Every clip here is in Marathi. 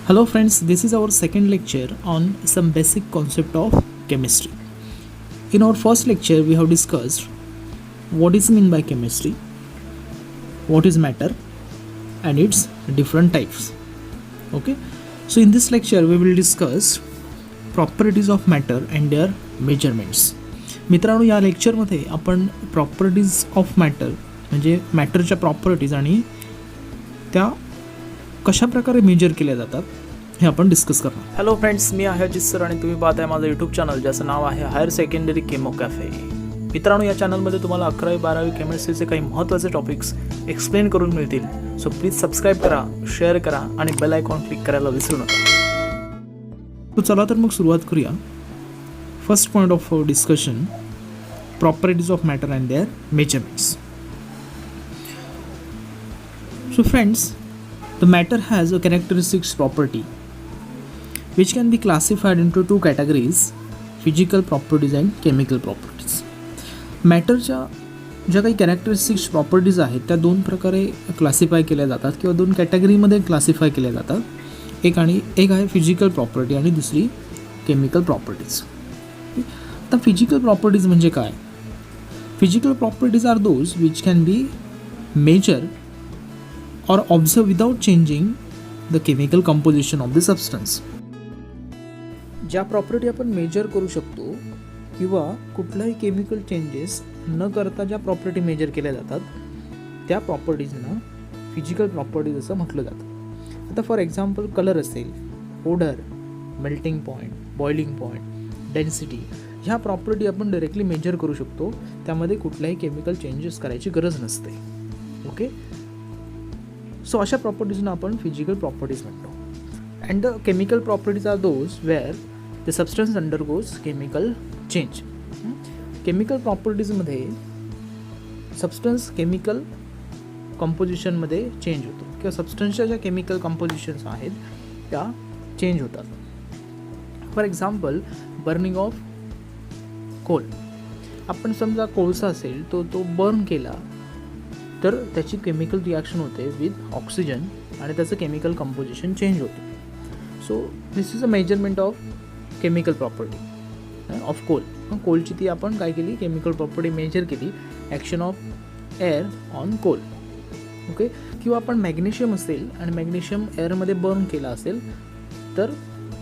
Hello friends, this is our second lecture on some basic concept of chemistry. In our first lecture we have discussed what is mean by chemistry, what is matter and its different types. Okay, so in this lecture we will discuss properties of matter and their measurements. मित्रांनो, या लेक्चरमध्ये आपण प्रॉपर्टीज ऑफ मॅटर म्हणजे मॅटरच्या प्रॉपर्टीज आणि त्या कशा प्रकारे मेजर केल्या जातात हे आपण डिस्कस करणार. हॅलो फ्रेंड्स, मी आहे अजित सर आणि तुम्ही पाहताय माझं यूट्यूब चॅनल ज्याचं नाव आहे हायर सेकंडरी केमो कॅफे. मित्रांनो, या चॅनलमध्ये तुम्हाला 11वी 12वी केमिस्ट्रीचे काही महत्त्वाचे टॉपिक्स एक्सप्लेन करून मिळतील. सो प्लीज सबस्क्राईब करा, शेअर करा आणि बेल आयकॉन क्लिक करायला विसरू नका. तो चला तर मग सुरुवात करूया. First point of discussion, properties of matter and their measurements. So friends, the matter has a characteristics property which can be classified into two categories: physical properties and chemical properties. मॅटरच्या ज्या काही कॅरेक्टरिस्टिक्स प्रॉपर्टीज आहेत त्या दोन प्रकारे क्लासिफाय केल्या जातात किंवा दोन कॅटेगरीमध्ये क्लासिफाय केल्या जातात. एक आहे फिजिकल प्रॉपर्टी आणि दुसरी केमिकल प्रॉपर्टीज. आता फिजिकल प्रॉपर्टीज म्हणजे काय? Physical properties are those which can be measure or observe without changing the chemical composition of the substance. ज्या प्रॉपर्टी आपण मेजर करू शकतो किंवा कुठलाही केमिकल चेंजेस न करता ज्या प्रॉपर्टी मेजर केल्या जातात त्या प्रॉपर्टीजना फिजिकल प्रॉपर्टीज असं म्हटलं जातं. आता फॉर एक्झाम्पल कलर असेल, odour, melting point, boiling point, density, ह्या प्रॉपर्टी आपण डायरेक्टली मेजर करू शकतो. त्यामध्ये कुठल्याही केमिकल चेंजेस करायची गरज नसते. ओके, सो अशा प्रॉपर्टीजना आपण फिजिकल प्रॉपर्टीज म्हणतो. And the chemical properties are those where the substance undergoes chemical change. Chemical प्रॉपर्टीजमध्ये सबस्टन्स केमिकल कंपोजिशनमध्ये चेंज होतो किंवा सबस्टन्सच्या ज्या केमिकल कंपोजिशन्स आहेत त्या चेंज होतात. For example burning of coal. आपण समजा कोळसा असेल तो बर्न केला तर त्याची केमिकल रिॲक्शन होते विथ ऑक्सिजन आणि त्याचं केमिकल कंपोजिशन चेंज होते. So this is a measurement of chemical property of coal. कोलची ती आपण काय केली, केमिकल प्रॉपर्टी मेजर केली, action of air on coal. Okay, किंवा आपण मॅग्नेशियम असेल आणि मॅग्नेशियम एअरमध्ये बर्न केला असेल तर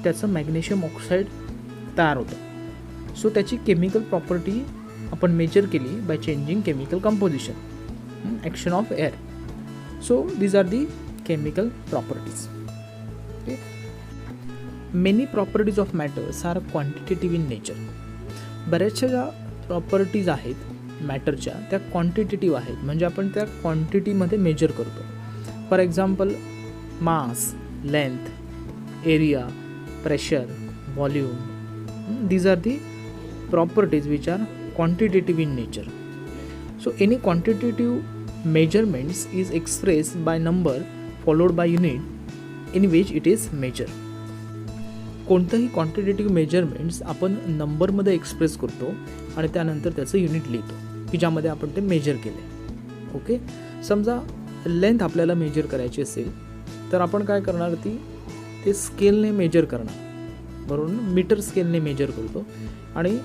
त्याचं मॅग्नेशियम ऑक्साईड तयार होतं. सो त्याची केमिकल प्रॉपर्टी आपण मेजर केली by changing chemical composition, action of air. So these are the chemical properties. Okay. Many properties of matters are quantitative in nature. बऱ्याचशा ज्या प्रॉपर्टीज आहेत मॅटरच्या त्या क्वांटिटेटिव्ह आहेत, म्हणजे आपण त्या क्वांटिटीमध्ये मेजर करतो. For example mass, length, area, pressure, volume, these are the properties which are quantitative in nature. So any quantitative measurements is expressed by number followed by unit in which it is measured. कोणतंही क्वांटिटेटिव्ह मेजरमेंट्स आपण नंबरमध्ये एक्सप्रेस करतो आणि त्यानंतर त्याचं युनिट लिहितो की ज्यामध्ये आपण ते मेजर केले. ओके, समजा लेंथ आपल्याला मेजर करायची असेल तर आपण काय करणार, ते स्केलने मेजर करणार, बरोबर ना? मीटर स्केलने मेजर करतो आणि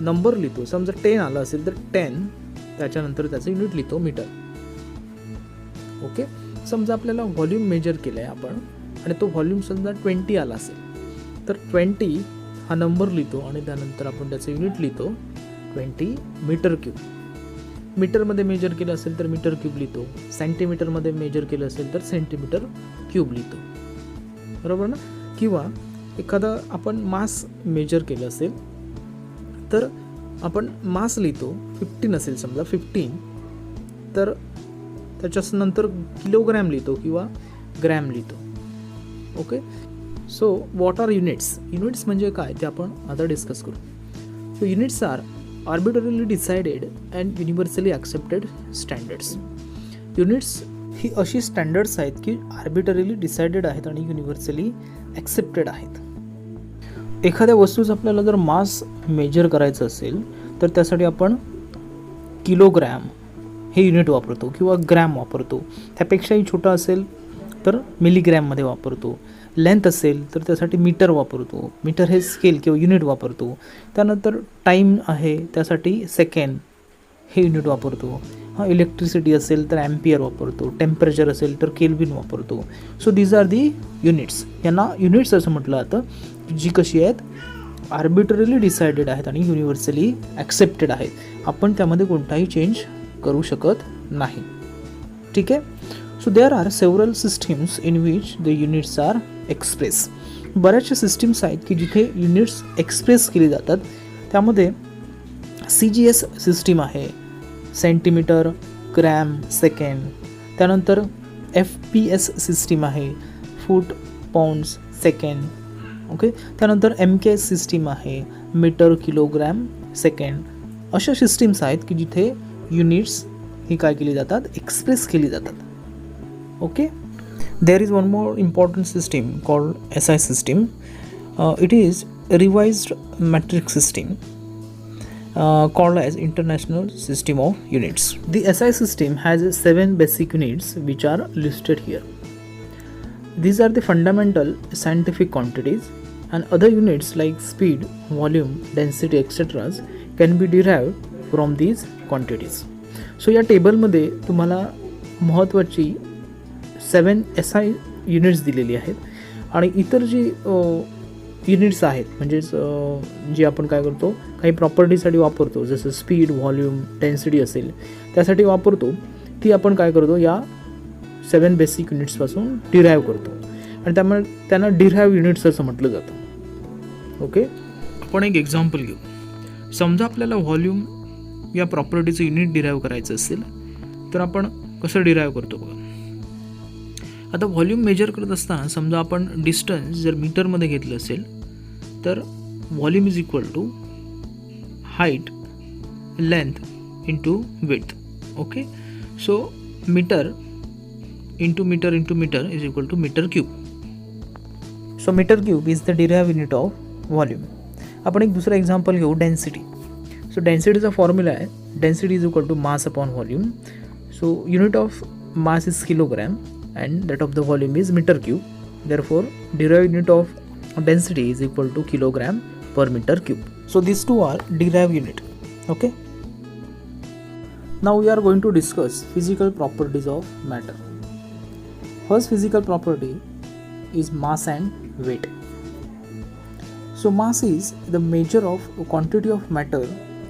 नंबर लिहितो. समजा 10 आलं असेल तर 10, त्याच्यानंतर त्याचं युनिट लिहितो मीटर. ओके, समजा आपल्याला व्हॉल्यूम मेजर केलं आहे आपण आणि तो व्हॉल्यूम समजा 20 आला असेल तर 20 हा नंबर लिहितो आणि त्यानंतर आपण त्याचं युनिट लिहितो 20 मीटर क्यूब. मीटरमध्ये मेजर केलं असेल तर मीटर क्यूब लिहितो, सेंटीमीटरमध्ये मेजर केलं असेल तर सेंटीमीटर क्यूब लिहितो, बरोबर ना? किंवा एखादा आपण मास मेजर केलं असेल तर आपण मास लिहितो, 15 असेल समजा 15, तर त्याच्यानंतर किलोग्रॅम लिहितो किंवा ग्रॅम लिहितो. Okay, so what are units? Units म्हणजे काय ते आपण आता डिस्कस करू. So units are arbitrarily decided and universally accepted standards. Units ही अशी स्टँडर्ड्स आहेत की आर्बिटरीली डिसाइडेड आहेत आणि युनिव्हर्सली ॲक्सेप्टेड आहेत. एखाद्या वस्तूचं आपल्याला जर मास मेजर करायचं असेल तर त्यासाठी आपण किलोग्रॅम हे युनिट वापरतो किंवा ग्रॅम वापरतो. त्यापेक्षाही छोटा असेल तर मिलीग्रॅममध्ये वापरतो. लेंथ असेल तर त्यासाठी मीटर वापरतो, मीटर हे स्केल किंवा युनिट वापरतो. त्यानंतर टाईम आहे त्यासाठी सेकंड हे युनिट वापरतो. इलेक्ट्रिसिटी असेल तर ॲम्पियर वापरतो, टेम्परेचर असेल तर केल्विन वापरतो. So these are the units. यांना युनिट्स असं म्हटलं जातं जी कशी आहेत आर्बिट्ररीली डिसाइडेड आहेत आणि युनिव्हर्सली ॲक्सेप्टेड आहेत. आपण त्यामध्ये कोणताही चेंज करू शकत नाही. ठीक आहे. So there are several systems in which the units are express. बऱ्याचशा सिस्टीम्स आहेत की जिथे युनिट्स एक्सप्रेस केली जातात. त्यामध्ये CGS सिस्टीम आहे, सेंटीमीटर, ग्रॅम, सेकंड. त्यानंतर FPS सिस्टीम आहे, फूट, पाऊंड्स, सेकंड. ओके. त्यानंतर MKS सिस्टीम आहे, मीटर, किलोग्रॅम, सेकंड. अशा सिस्टीम्स आहेत की जिथे युनिट्स ही काय केली जातात, एक्सप्रेस केली जातात. Okay. There is one more important system called SI system. It is revised metric system called as International System of Units. The SI system has 7 basic units which are listed here. These are the fundamental scientific quantities, and other units like speed, volume, density, etc. can be derived from these quantities. So या टेबलमध्ये तुम्हाला महत्त्वाची 7 SI युनिट्स दिलेली आहेत आणि इतर जी युनिट्स आहेत म्हणजेच जी आपण काय करतो काही प्रॉपर्टीसाठी वापरतो, जसं स्पीड, व्हॉल्यूम, डेन्सिटी असेल त्यासाठी वापरतो, ती आपण काय करतो या 7 बेसिक युनिट्सपासून डिराईव्ह करतो आणि त्यामुळे त्यांना डिराईव्ह युनिट्स असं म्हटलं जातं. ओके. आपण एक एक्झाम्पल घेऊ. समजा आपल्याला व्हॉल्यूम या प्रॉपर्टीचं युनिट डिराईव्ह करायचं असेल तर आपण कसं डिराईव्ह करतो बघा. आता व्हॉल्यूम मेजर करत असताना समजा आपण डिस्टन्स जर मीटरमध्ये घेतलं असेल तर volume is equal to height length into width. Okay. So metre into metre into metre is equal to metre cube. So metre cube is the derive unit of volume. आपण एक दुसरा एक्झाम्पल घेऊ, डेन्सिटी. सो डेन्सिटीचा फॉर्म्युला आहे density is equal to mass upon volume. So unit of mass is kilogram and that of the volume is meter cube. Therefore derived unit of density is equal to kilogram per meter cube. So these two are derived unit. Okay. Now we are going to discuss physical properties of matter. First physical property is mass and weight. So mass is the measure of a quantity of matter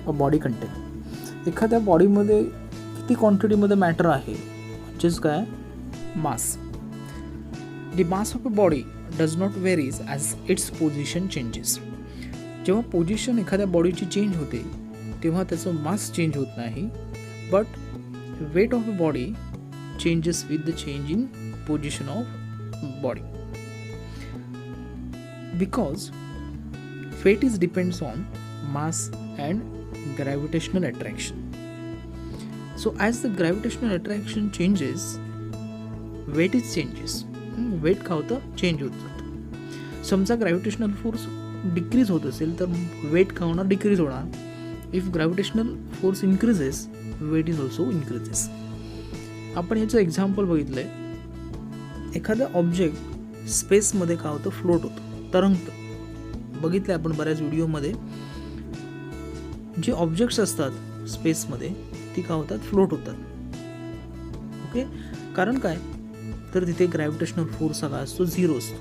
a body contains. एखाद्या बॉडीमध्ये किती क्वांटिटीमध्ये मॅटर आहे म्हणजेच काय mass. The mass of a body does not varies as its position changes. जेव्हा पोझिशन एखाद्या बॉडीची चेंज होते तेव्हा त्याचं मास चेंज होत नाही, but weight of a body changes with the change in position of body. Because weight is depends on mass and gravitational attraction. So as the gravitational attraction changes weight is changes. Weight का होतं, चेंज होत जातं. समजा ग्रॅव्हिटेशनल फोर्स डिक्रीज होत असेल तर वेट का होणार, डिक्रीज होणार. If gravitational force increases weight is also increases. आपण याचं एक्झाम्पल बघितलं आहे. एखादं ऑब्जेक्ट स्पेसमध्ये का होतं, फ्लोट होतं, तरंगतं. बघितलं आपण बऱ्याच व्हिडिओमध्ये. जे ऑब्जेक्ट्स असतात स्पेसमध्ये ती का होतात, फ्लोट होतात. ओके. कारण काय तर तिथे ग्रॅव्हिटेशनल फोर्स हा असतो, झिरो असतो.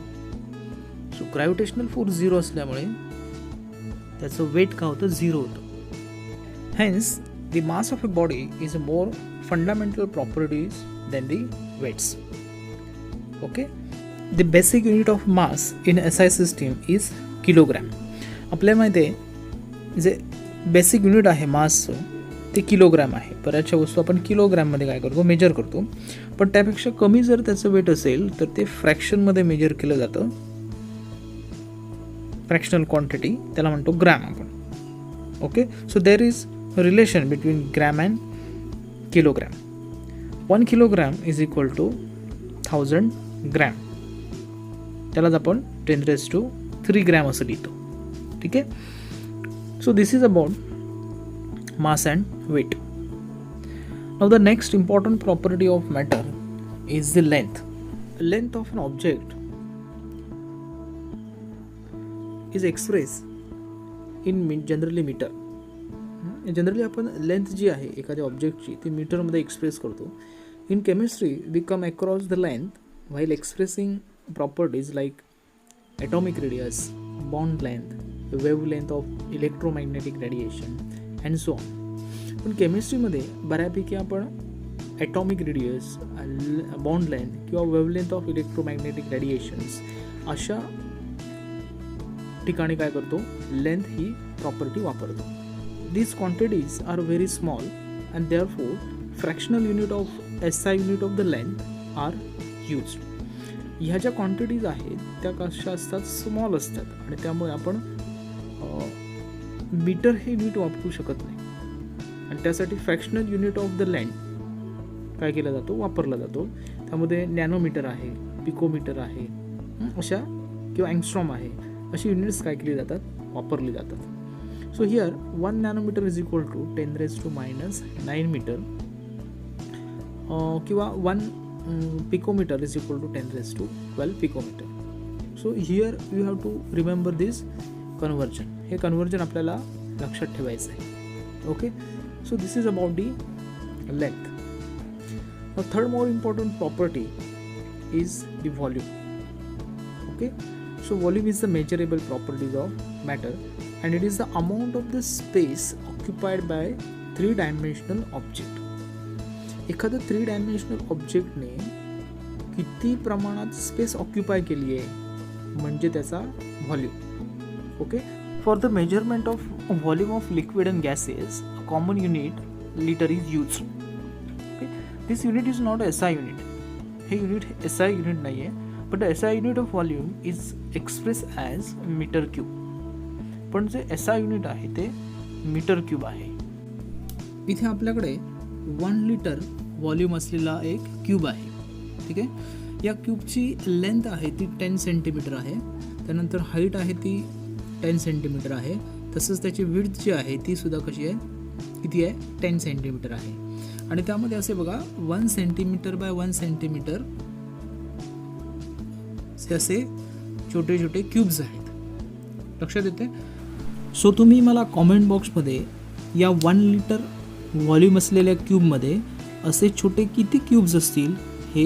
सो ग्रॅव्हिटेशनल फोर्स झिरो असल्यामुळे त्याचं वेट का होतं, झिरो होतं. Hence the mass of a body is a more fundamental properties than the weights. Okay. The basic unit of mass in SI system is kilogram. आपल्याला माहिती आहे जे बेसिक युनिट आहे मासचं ते किलोग्रॅम आहे. बऱ्याचशा वस्तू आपण किलोग्रॅममध्ये काय करतो, मेजर करतो. पण त्यापेक्षा कमी जर त्याचं वेट असेल तर ते फ्रॅक्शनमध्ये मेजर केलं जातं. फ्रॅक्शनल क्वांटिटी त्याला म्हणतो ग्रॅम आपण. Okay. So there is relation between gram and kilogram. 1 kilogram is equal to 1000 gram. त्यालाच आपण 10⁻³ ग्रॅम असं लिहितो. ठीक आहे. So this is about mass and weight. Now the next important property of matter is the length. Length of an object is express in generally metre. Generally आपण लेंथ जी आहे एखाद्या ऑब्जेक्टची ती मीटरमध्ये एक्सप्रेस करतो. In chemistry we come across the length while expressing properties like atomic radius, bond length, wavelength of electromagnetic radiation and so on. पण केमिस्ट्रीमध्ये बऱ्यापैकी आपण ॲटॉमिक रेडियस, बॉन्ड लेंथ किंवा वेवलेंथ ऑफ इलेक्ट्रोमॅग्नेटिक रेडिएशन्स अशा ठिकाणी काय करतो, लेंथ ही प्रॉपर्टी वापरतो. These quantities are very small and therefore fractional unit of SI unit of the length are used. ह्या ज्या क्वांटिटीज आहेत त्या कशा असतात, स्मॉल असतात आणि त्यामुळे आपण मीटर हे युनिट वापरू शकत नाही आणि त्यासाठी fractional unit of the length काय केला जातो, वापरला जातो. त्यामध्ये नॅनोमीटर आहे, पिकोमीटर आहे, अशा किंवा अँगस्ट्रॉम आहे, अशी युनिट्स काय केली जातात, वापरली जातात. So here 1 nanometre is equal to 10⁻⁹ metre किंवा 1 picometer is equal to 10⁻12 picometer. So here you have to remember this conversion. हे कन्वर्जन आपल्याला लक्षात ठेवायचं आहे. Okay, so this is about the length. Now third more important property is the volume. Okay, so volume is the measurable properties of matter and it is the amount of the space occupied by 3-dimensional object. एखादं 3-डायमेन्शनल ऑब्जेक्टने किती प्रमाणात स्पेस ऑक्युपाय केली आहे म्हणजे त्याचा volume. Okay, for the measurement of volume of liquid and gases a common unit litre is used. Okay, this unit is not SI unit. हे युनिट SI युनिट नाही आहे, but SI unit of volume is express as metre cube. पण जे SI युनिट आहे ते मीटर क्यूब आहे. इथे आपल्याकडे 1 लिटर व्हॉल्यूम असलेला एक क्यूब आहे. ठीक आहे, या क्यूबची लेंथ आहे ती 10 सेंटीमीटर आहे. त्यानंतर हाईट आहे ती 10 सेंटीमीटर आहे. तसंच त्याची विड्थ जी आहे ती सुद्धा कशी आहे, किती आहे, 10 सेंटीमीटर आहे. आणि त्यामध्ये असे बघा 1 सेंटीमीटर बाय 1 सेंटीमीटर असे छोटे छोटे क्यूब्स आहेत. लक्षात येते. सो तुम्ही मला कॉमेंट बॉक्समध्ये या 1 लिटर व्हॉल्यूम असलेल्या क्यूबमध्ये असे छोटे किती क्यूब्स असतील हे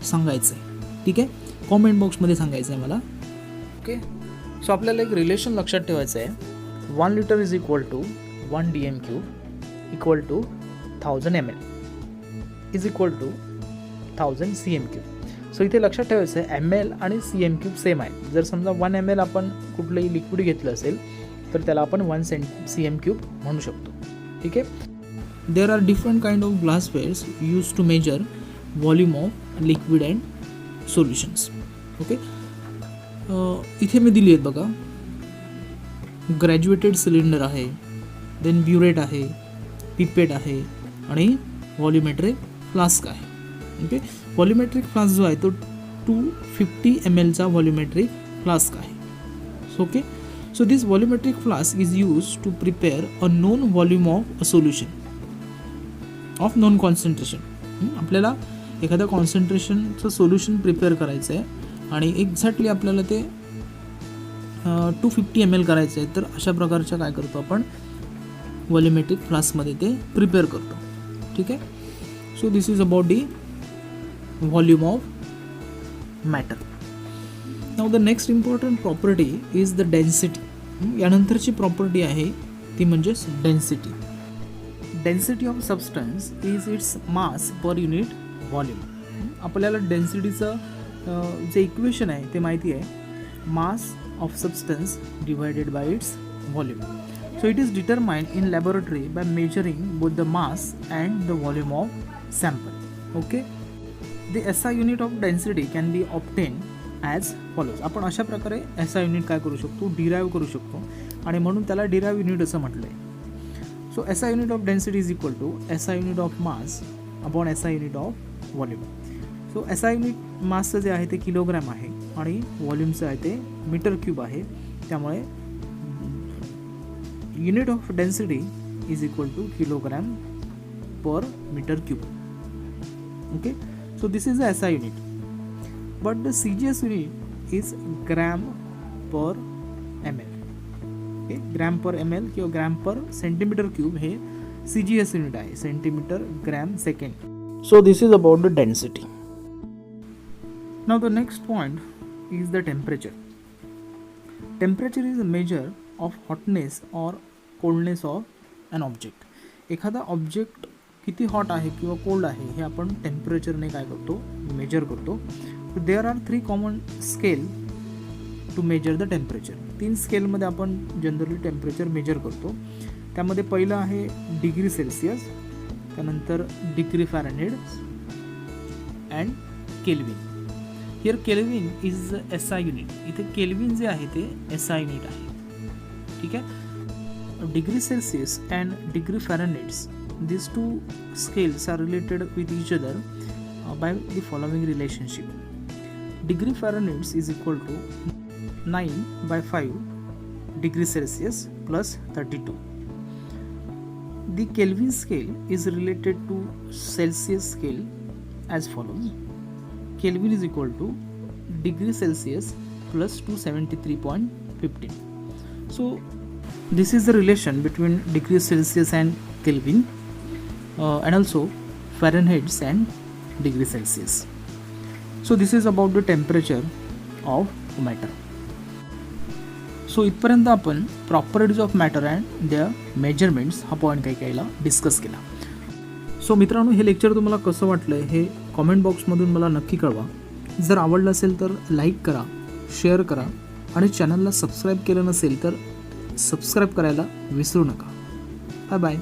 सांगायचं आहे. ठीक आहे, कॉमेंट बॉक्समध्ये सांगायचं आहे मला. ओके, सो आपल्याला एक रिलेशन लक्षात ठेवायचं आहे. 1 litre is equal to 1 DM cube equal to 1000 ml is equal to 1000 CM cube. So इथे लक्षात ठेवायचं आहे ML आणि CM क्यूब सेम आहे. जर समजा 1 ml आपण कुठलंही लिक्विड घेतलं असेल तर त्याला आपण 1 CM क्यूब म्हणू शकतो. ठीक आहे. There are different kind of glasswares used to measure volume of liquid and solutions. Okay, इथे मी दिली आहेत बघा. ग्रॅज्युएटेड सिलेंडर आहे, देन ब्युरेट आहे, पिपेट आहे आणि व्हॉल्युमेट्रिक फ्लास्क आहे. ओके, व्हॉल्युमेट्रिक फ्लास्क जो आहे तो 250 ml चा व्हॉल्युमेट्रिक फ्लास्क आहे. Okay, so this volumetric flask is use to prepare a known volume of a solution of known concentration. आपल्याला एखाद्या कॉन्सन्ट्रेशनचं सोल्युशन प्रिपेअर करायचं आहे आणि एक्झॅक्टली आपल्याला ते 250 ml करायचं आहे. तर अशा प्रकारच्या काय करतो आपण, व्हॉल्युमेट्रिक फ्लास्कमध्ये ते प्रिपेअर करतो. ठीक आहे. So this is about the volume of matter. Now the next important property is the density. यानंतरची प्रॉपर्टी आहे ती म्हणजेच density. Density of substance is its mass per unit volume. आपल्याला डेन्सिटीचं जे इक्वेशन आहे ते माहिती आहे, mass of substance divided by its volume. So it is determined in laboratory by measuring both the mass and the volume of sample. Okay, the SI unit of density can be obtain as follows. आपण अशा प्रकारे SI युनिट काय करू शकतो, डिराईव्ह करू शकतो आणि म्हणून त्याला डिराईव्ह युनिट असं म्हटलं आहे. So SI unit of density is equal to SI unit of mass upon SI unit of volume. So SI unit मासचं जे आहे ते किलोग्रॅम आहे आणि व्हॉल्यूमचं आहे ते मीटर क्यूब आहे. त्यामुळे unit of density is equal to kilogram per metre cube. Okay, so this is the SI unit. But the CGS unit is gram per ml. Okay, gram per ml किंवा ग्रॅम पर सेंटीमीटर क्यूब हे CGS युनिट आहे, centimetre gram second. So this is about the density. Now the next point is the temperature. Temperature is a measure of hotness और कोल्डनेस ऑफ अन ऑब्जेक्ट. एखादा ऑब्जेक्ट किती हॉट आहे किंवा कोल्ड आहे हे आपण टेम्परेचरने काय करतो, मेजर करतो. There are 3 common scale to measure the temperature. 3 स्केलमध्ये आपण जनरली टेम्परेचर मेजर करतो. त्यामध्ये पहिलं आहे डिग्री सेल्सिअस, त्यानंतर degree Fahrenheit and Kelvin. Here Kelvin is SI unit. इथे केल्विन जे आहे ते SI युनिट आहे. ठीक आहे. Degree Celsius and degree Fahrenheits, these two scales are related with each other by the following relationship. Degree Fahrenheit is equal to 9/5 degree Celsius plus 32. The Kelvin scale is related to Celsius scale as follows. Kelvin is equal to degree Celsius plus 273.15. So this is the relation between degree Celsius and Kelvin. And also Fahrenheit and degree Celsius. So this is about the temperature of matter. So इथपर्यंत आपण properties of matter and their measurements हा पॉईंट काही काहीला डिस्कस केला. सो मित्रांनो, हे लेक्चर तुम्हाला कसं वाटलं हे कॉमेंट बॉक्समधून मला नक्की कळवा. जर आवडलं असेल तर लाईक करा, शेअर करा आणि चॅनलला सबस्क्राईब केलं नसेल तर सबस्क्राईब करायला विसरू नका. Bye bye.